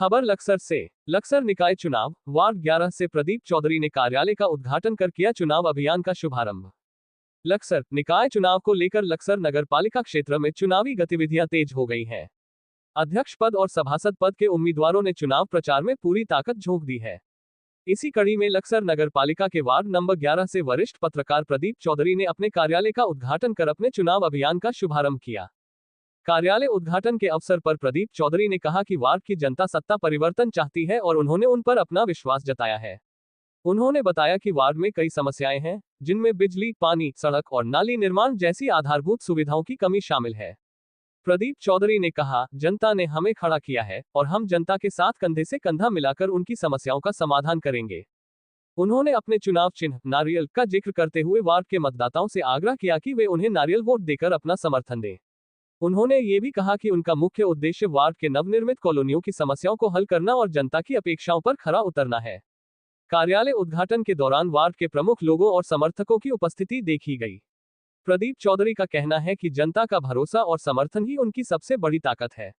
खबर लक्सर से। लक्सर निकाय चुनाव वार्ड 11 से प्रदीप चौधरी ने कार्यालय का उद्घाटन कर किया चुनाव अभियान का शुभारंभ। लक्सर निकाय चुनाव को लेकर लक्सर नगरपालिका क्षेत्र में चुनावी गतिविधियां तेज हो गई हैं। अध्यक्ष पद और सभासद पद के उम्मीदवारों ने चुनाव प्रचार में पूरी ताकत झोंक दी है। इसी कड़ी में लक्सर नगरपालिका के वार्ड नंबर 11 से वरिष्ठ पत्रकार प्रदीप चौधरी ने अपने कार्यालय का उद्घाटन कर अपने चुनाव अभियान का शुभारंभ किया। कार्यालय उद्घाटन के अवसर पर प्रदीप चौधरी ने कहा कि वार्ड की जनता सत्ता परिवर्तन चाहती है और उन्होंने उन पर अपना विश्वास जताया है। उन्होंने बताया कि वार्ड में कई समस्याएं हैं, जिनमें बिजली, पानी, सड़क और नाली निर्माण जैसी आधारभूत सुविधाओं की कमी शामिल है। प्रदीप चौधरी ने कहा, जनता ने हमें खड़ा किया है और हम जनता के साथ कंधे से कंधा मिलाकर उनकी समस्याओं का समाधान करेंगे। उन्होंने अपने चुनाव चिन्ह नारियल का जिक्र करते हुए वार्ड के मतदाताओं से आग्रह किया कि वे उन्हें नारियल वोट देकर अपना समर्थन दें। उन्होंने ये भी कहा कि उनका मुख्य उद्देश्य वार्ड के नवनिर्मित कॉलोनियों की समस्याओं को हल करना और जनता की अपेक्षाओं पर खरा उतरना है। कार्यालय उद्घाटन के दौरान वार्ड के प्रमुख लोगों और समर्थकों की उपस्थिति देखी गई। प्रदीप चौधरी का कहना है कि जनता का भरोसा और समर्थन ही उनकी सबसे बड़ी ताकत है।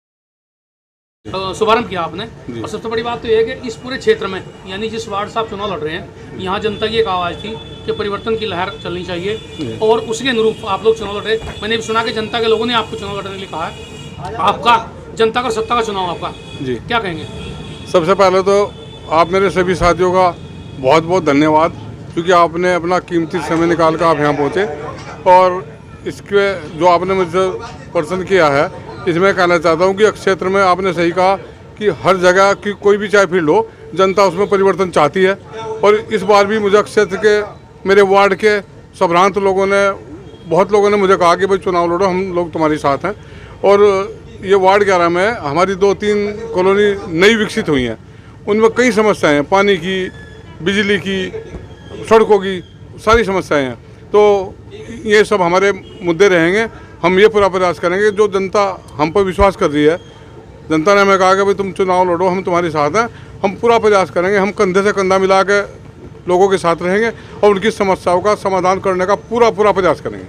शुभारंभ किया आपने, और सबसे बड़ी बात तो यह है कि इस पूरे क्षेत्र में, यानी जिस वार्ड से आप चुनाव लड़ रहे हैं, यहाँ जनता की एक आवाज़ थी कि परिवर्तन की लहर चलनी चाहिए और उसके अनुरूप आप लोग चुनाव लड़ रहे। मैंने भी सुना कि जनता के लोगों ने आपको चुनाव लड़ने के लिए कहा है। आपका जनता का सत्ता का चुनाव आपका जी, क्या कहेंगे? सबसे पहले तो आप मेरे सभी साथियों का बहुत बहुत धन्यवाद, क्योंकि आपने अपना कीमती समय निकाल कर आप यहाँ पहुँचे और इसके जो आपने मुझसे प्रश्न किया है, इसमें कहना चाहता हूँ कि क्षेत्र में आपने सही कहा कि हर जगह की कोई भी चाहे फील्ड हो, जनता उसमें परिवर्तन चाहती है। और इस बार भी मुझे क्षेत्र के मेरे वार्ड के संभ्रांत लोगों ने, बहुत लोगों ने मुझे कहा कि भाई चुनाव लड़ो, हम लोग तुम्हारे साथ हैं। और ये वार्ड 11 में हमारी 2-3 कॉलोनी नई विकसित हुई हैं, उनमें कई समस्याएँ हैं, पानी की, बिजली की, सड़कों की, सारी समस्याएँ हैं। तो ये सब हमारे मुद्दे रहेंगे। हम ये पूरा प्रयास करेंगे, जो जनता हम पर विश्वास कर रही है, जनता ने हमें कहा कि भाई तुम चुनाव लड़ो, हम तुम्हारे साथ हैं, हम पूरा प्रयास करेंगे। हम कंधे से कंधा मिला के लोगों के साथ रहेंगे और उनकी समस्याओं का समाधान करने का पूरा प्रयास करेंगे।